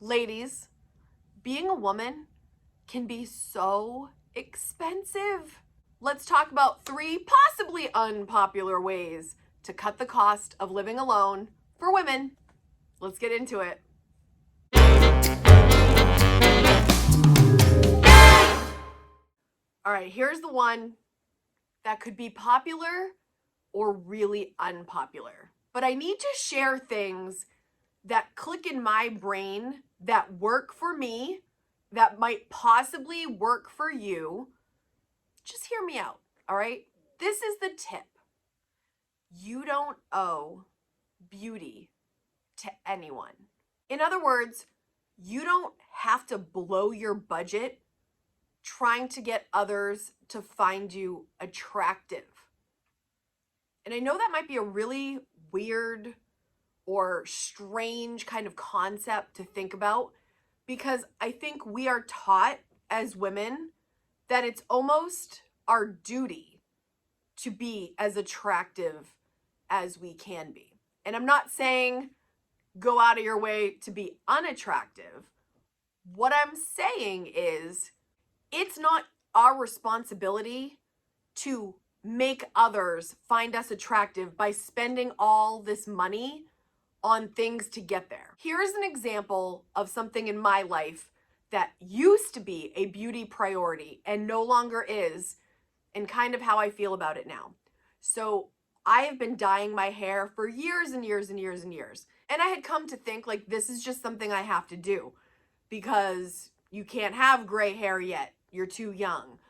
Ladies, being a woman can be so expensive. Let's talk about 3 possibly unpopular ways to cut the cost of living alone for women. Let's get into it. All right, here's the one that could be popular or really unpopular. But I need to share things that click in my brain that work for me, that might possibly work for you. Just hear me out, all right? This is the tip. You don't owe beauty to anyone. In other words, you don't have to blow your budget trying to get others to find you attractive. And I know that might be a really weird or strange kind of concept to think about, because I think we are taught as women that it's almost our duty to be as attractive as we can be. And I'm not saying go out of your way to be unattractive. What I'm saying is it's not our responsibility to make others find us attractive by spending all this money on things to get there. Here's an example of something in my life that used to be a beauty priority and no longer is, and kind of how I feel about it now. So I have been dyeing my hair for years and years and years and years. And I had come to think like this is just something I have to do because you can't have gray hair yet. You're too young.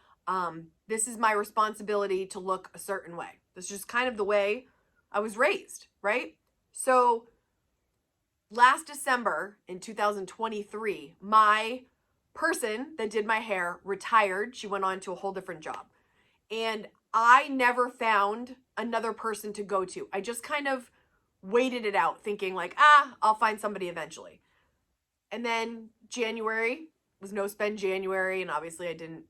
This is my responsibility to look a certain way. This is just kind of the way I was raised, right? So last December in 2023, my person that did my hair retired. She went on to a whole different job. And I never found another person to go to. I just kind of waited it out thinking like, I'll find somebody eventually. And then January was no spend January. And obviously I didn't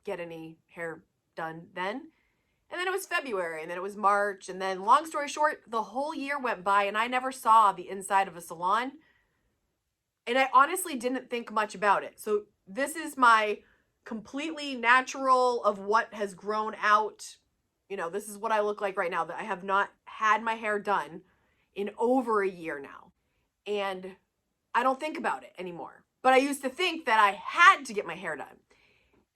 get any hair done then. And then it was February, and then it was March, and then long story short, the whole year went by and I never saw the inside of a salon. And I honestly didn't think much about it. So this is my completely natural of what has grown out. You know, this is what I look like right now, that I have not had my hair done in over a year now. And I don't think about it anymore. But I used to think that I had to get my hair done.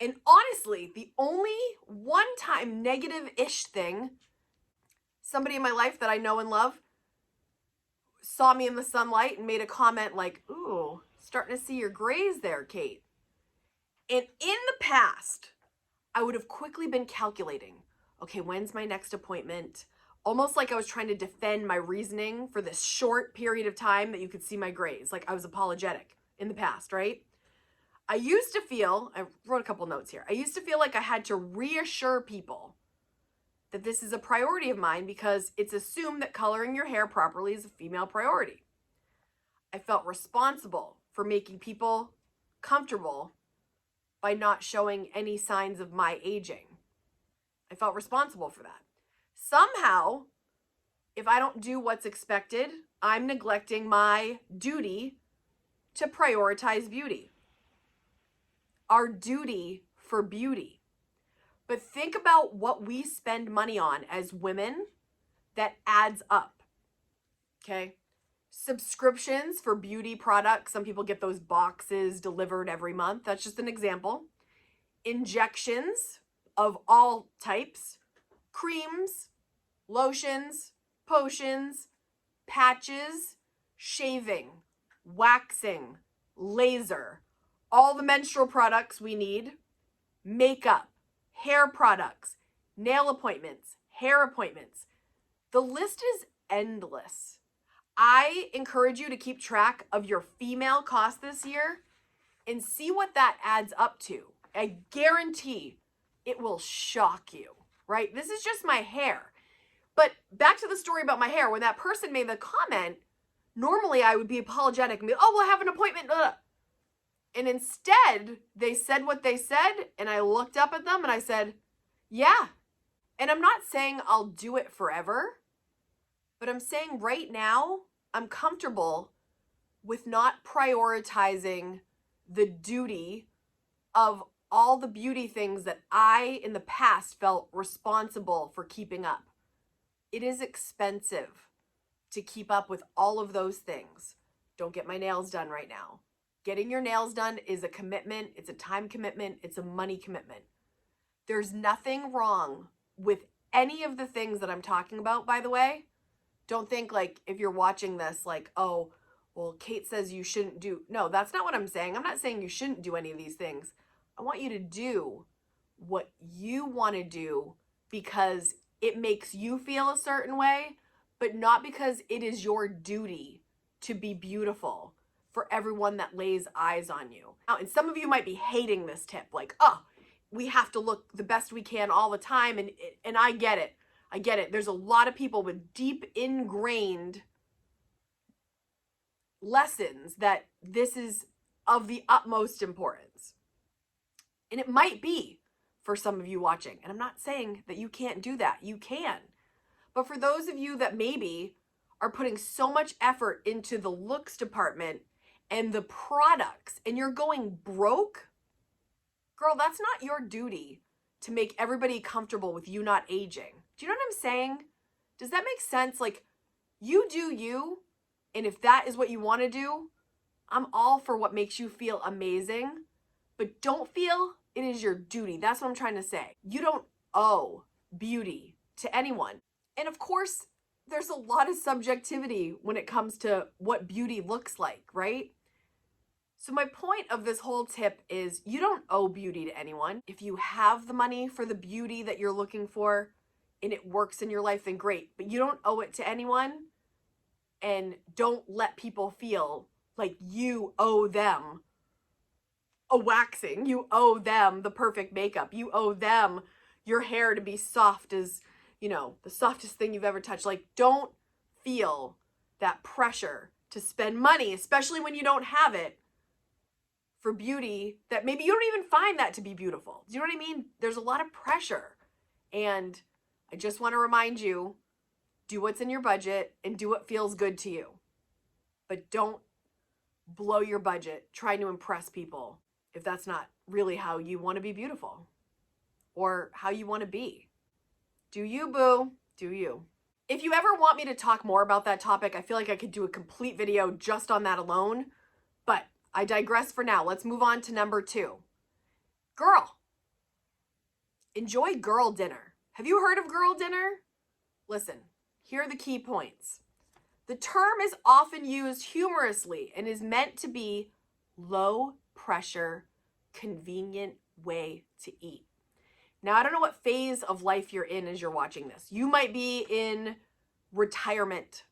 And honestly, the only one-time negative-ish thing, somebody in my life that I know and love saw me in the sunlight and made a comment like, ooh, starting to see your grays there, Kate. And in the past, I would have quickly been calculating, okay, when's my next appointment? Almost like I was trying to defend my reasoning for this short period of time that you could see my grays. Like I was apologetic in the past, right? I used to feel, I wrote a couple notes here. I used to feel like I had to reassure people that this is a priority of mine because it's assumed that coloring your hair properly is a female priority. I felt responsible for making people comfortable by not showing any signs of my aging. I felt responsible for that. Somehow, if I don't do what's expected, I'm neglecting my duty to prioritize beauty. Our duty for beauty. But think about what we spend money on as women that adds up. Okay? Subscriptions for beauty products. Some people get those boxes delivered every month. That's just an example. Injections of all types. Creams, lotions, potions, patches, shaving, waxing, laser, all the menstrual products we need, makeup, hair products, nail appointments, hair appointments. The list is endless. I encourage you to keep track of your female cost this year and see what that adds up to. I guarantee it will shock you, right? This is just my hair. But back to the story about my hair. When that person made the comment, normally I would be apologetic and be, oh, we'll have an appointment. And instead, they said what they said, and I looked up at them and I said, yeah. And I'm not saying I'll do it forever, but I'm saying right now, I'm comfortable with not prioritizing the duty of all the beauty things that I, in the past, felt responsible for keeping up. It is expensive to keep up with all of those things. Don't get my nails done right now. Getting your nails done is a commitment. It's a time commitment. It's a money commitment. There's nothing wrong with any of the things that I'm talking about, by the way. Don't think like if you're watching this like, oh, well, Kate says you shouldn't do. No, that's not what I'm saying. I'm not saying you shouldn't do any of these things. I want you to do what you want to do because it makes you feel a certain way, but not because it is your duty to be beautiful for everyone that lays eyes on you. Now, and some of you might be hating this tip, like, oh, we have to look the best we can all the time, and I get it. I get it. There's a lot of people with deep ingrained lessons that this is of the utmost importance. And it might be for some of you watching. And I'm not saying that you can't do that. You can. But for those of you that maybe are putting so much effort into the looks department and the products and you're going broke, girl, that's not your duty to make everybody comfortable with you not aging. Do you know what I'm saying? Does that make sense? Like, you do you, and if that is what you want to do, I'm all for what makes you feel amazing, but don't feel it is your duty. That's what I'm trying to say. You don't owe beauty to anyone. And of course, there's a lot of subjectivity when it comes to what beauty looks like, right? So my point of this whole tip is you don't owe beauty to anyone. If you have the money for the beauty that you're looking for and it works in your life, then great. But you don't owe it to anyone, and don't let people feel like you owe them a waxing. You owe them the perfect makeup. You owe them your hair to be soft as, you know, the softest thing you've ever touched. Like, don't feel that pressure to spend money, especially when you don't have it, for beauty that maybe you don't even find that to be beautiful. Do you know what I mean? There's a lot of pressure. And I just want to remind you, do what's in your budget and do what feels good to you. But don't blow your budget trying to impress people if that's not really how you want to be beautiful or how you want to be. Do you, boo? Do you? If you ever want me to talk more about that topic, I feel like I could do a complete video just on that alone, but I digress for now. Let's move on to number 2. Girl. Enjoy girl dinner. Have you heard of girl dinner? Listen, here are the key points. The term is often used humorously and is meant to be low pressure, convenient way to eat. Now, I don't know what phase of life you're in as you're watching this. You might be in retirement.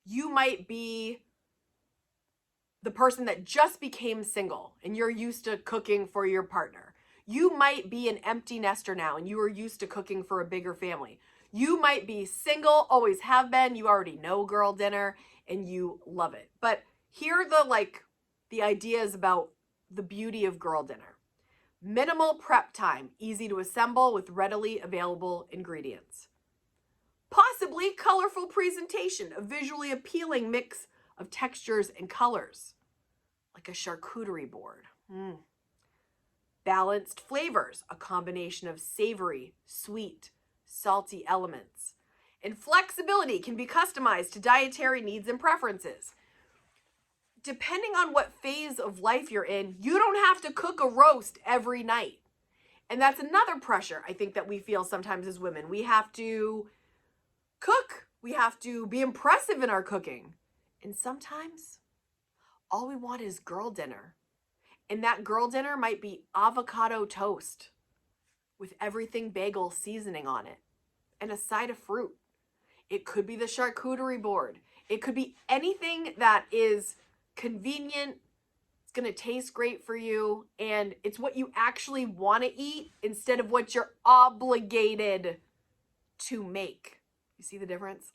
You might be the person that just became single and you're used to cooking for your partner. You might be an empty nester now and you are used to cooking for a bigger family. You might be single, always have been, you already know girl dinner and you love it. But here are the ideas about the beauty of girl dinner. Minimal prep time, easy to assemble with readily available ingredients. Possibly colorful presentation, a visually appealing mix of textures and colors, like a charcuterie board. Balanced flavors, a combination of savory, sweet, salty elements. And flexibility can be customized to dietary needs and preferences. Depending on what phase of life you're in, you don't have to cook a roast every night. And that's another pressure I think that we feel sometimes as women. We have to cook. We have to be impressive in our cooking. And sometimes all we want is girl dinner. And that girl dinner might be avocado toast with everything bagel seasoning on it and a side of fruit. It could be the charcuterie board. It could be anything that is convenient. It's going to taste great for you. And it's what you actually want to eat instead of what you're obligated to make. You see the difference?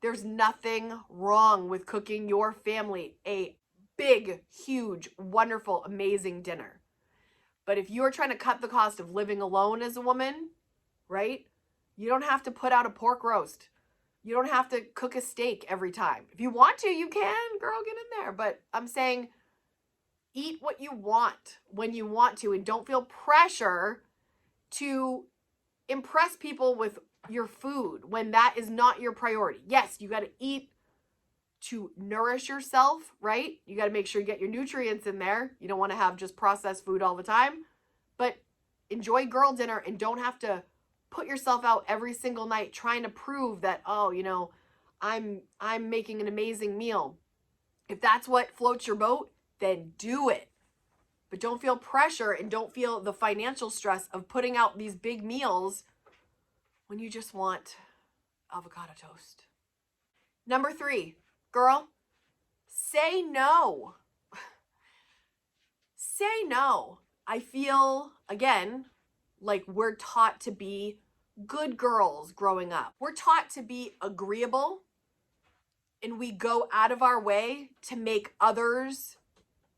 There's nothing wrong with cooking your family a big, huge, wonderful, amazing dinner. But if you're trying to cut the cost of living alone as a woman, right? You don't have to put out a pork roast. You don't have to cook a steak every time. If you want to, you can, girl, get in there. But I'm saying eat what you want when you want to, and don't feel pressure to impress people with your food when that is not your priority. Yes, you got to eat to nourish yourself, right? You got to make sure you get your nutrients in there. You don't want to have just processed food all the time, but enjoy girl dinner and don't have to put yourself out every single night trying to prove that, oh, you know, I'm making an amazing meal. If that's what floats your boat, then do it. But don't feel pressure and don't feel the financial stress of putting out these big meals when you just want avocado toast. Number 3, girl, say no. Say no. I feel, again, like we're taught to be good girls growing up. We're taught to be agreeable, and we go out of our way to make others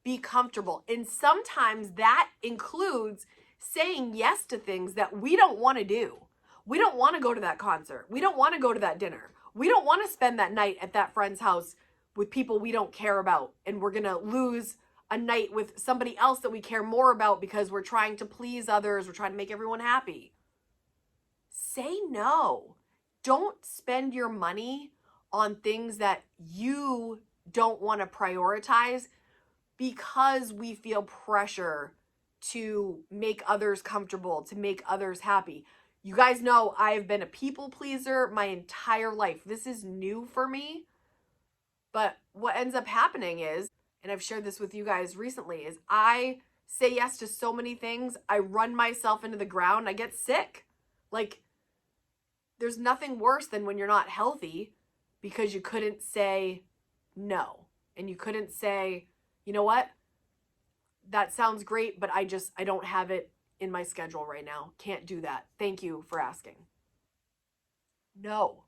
be comfortable. And sometimes that includes saying yes to things that we don't want to do. We don't want to go to that concert. We don't want to go to that dinner. We don't want to spend that night at that friend's house with people we don't care about. And we're going to lose a night with somebody else that we care more about because we're trying to please others. We're trying to make everyone happy. Say no. Don't spend your money on things that you don't want to prioritize because we feel pressure to make others comfortable, to make others happy. You guys know I've been a people pleaser my entire life. This is new for me. But what ends up happening is, and I've shared this with you guys recently, is I say yes to so many things. I run myself into the ground. I get sick. Like, there's nothing worse than when you're not healthy because you couldn't say no. And you couldn't say, you know what? That sounds great, but I don't have it in my schedule right now. Can't do that. Thank you for asking. No.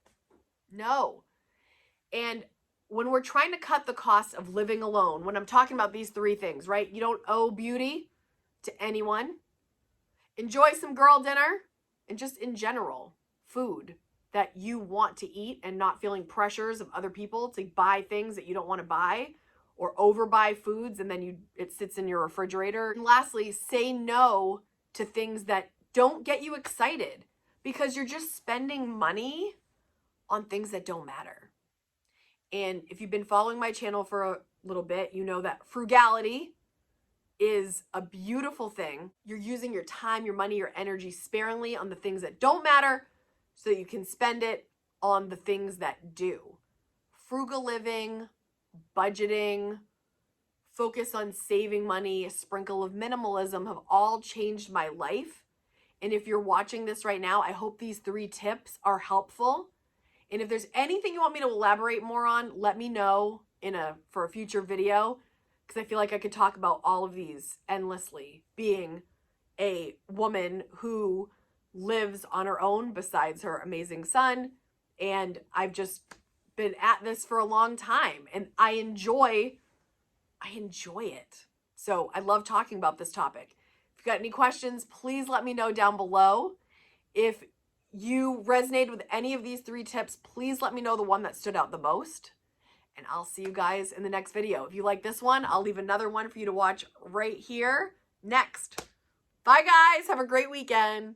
And when we're trying to cut the cost of living alone, when I'm talking about these 3 things, right? You don't owe beauty to anyone. Enjoy some girl dinner, and just in general, food that you want to eat and not feeling pressures of other people to buy things that you don't want to buy, or overbuy foods and then it sits in your refrigerator. And lastly, say no to things that don't get you excited because you're just spending money on things that don't matter. And if you've been following my channel for a little bit, you know that frugality is a beautiful thing. You're using your time, your money, your energy sparingly on the things that don't matter so that you can spend it on the things that do. Frugal living, budgeting, focus on saving money, a sprinkle of minimalism have all changed my life. And if you're watching this right now, I hope these 3 tips are helpful. And if there's anything you want me to elaborate more on, let me know for a future video, because I feel like I could talk about all of these endlessly, being a woman who lives on her own besides her amazing son. And I've just been at this for a long time, and I enjoy it. So I love talking about this topic. If you got any questions, please let me know down below. If you resonated with any of these 3 tips, please let me know the one that stood out the most. And I'll see you guys in the next video. If you like this one, I'll leave another one for you to watch right here next. Bye guys, have a great weekend.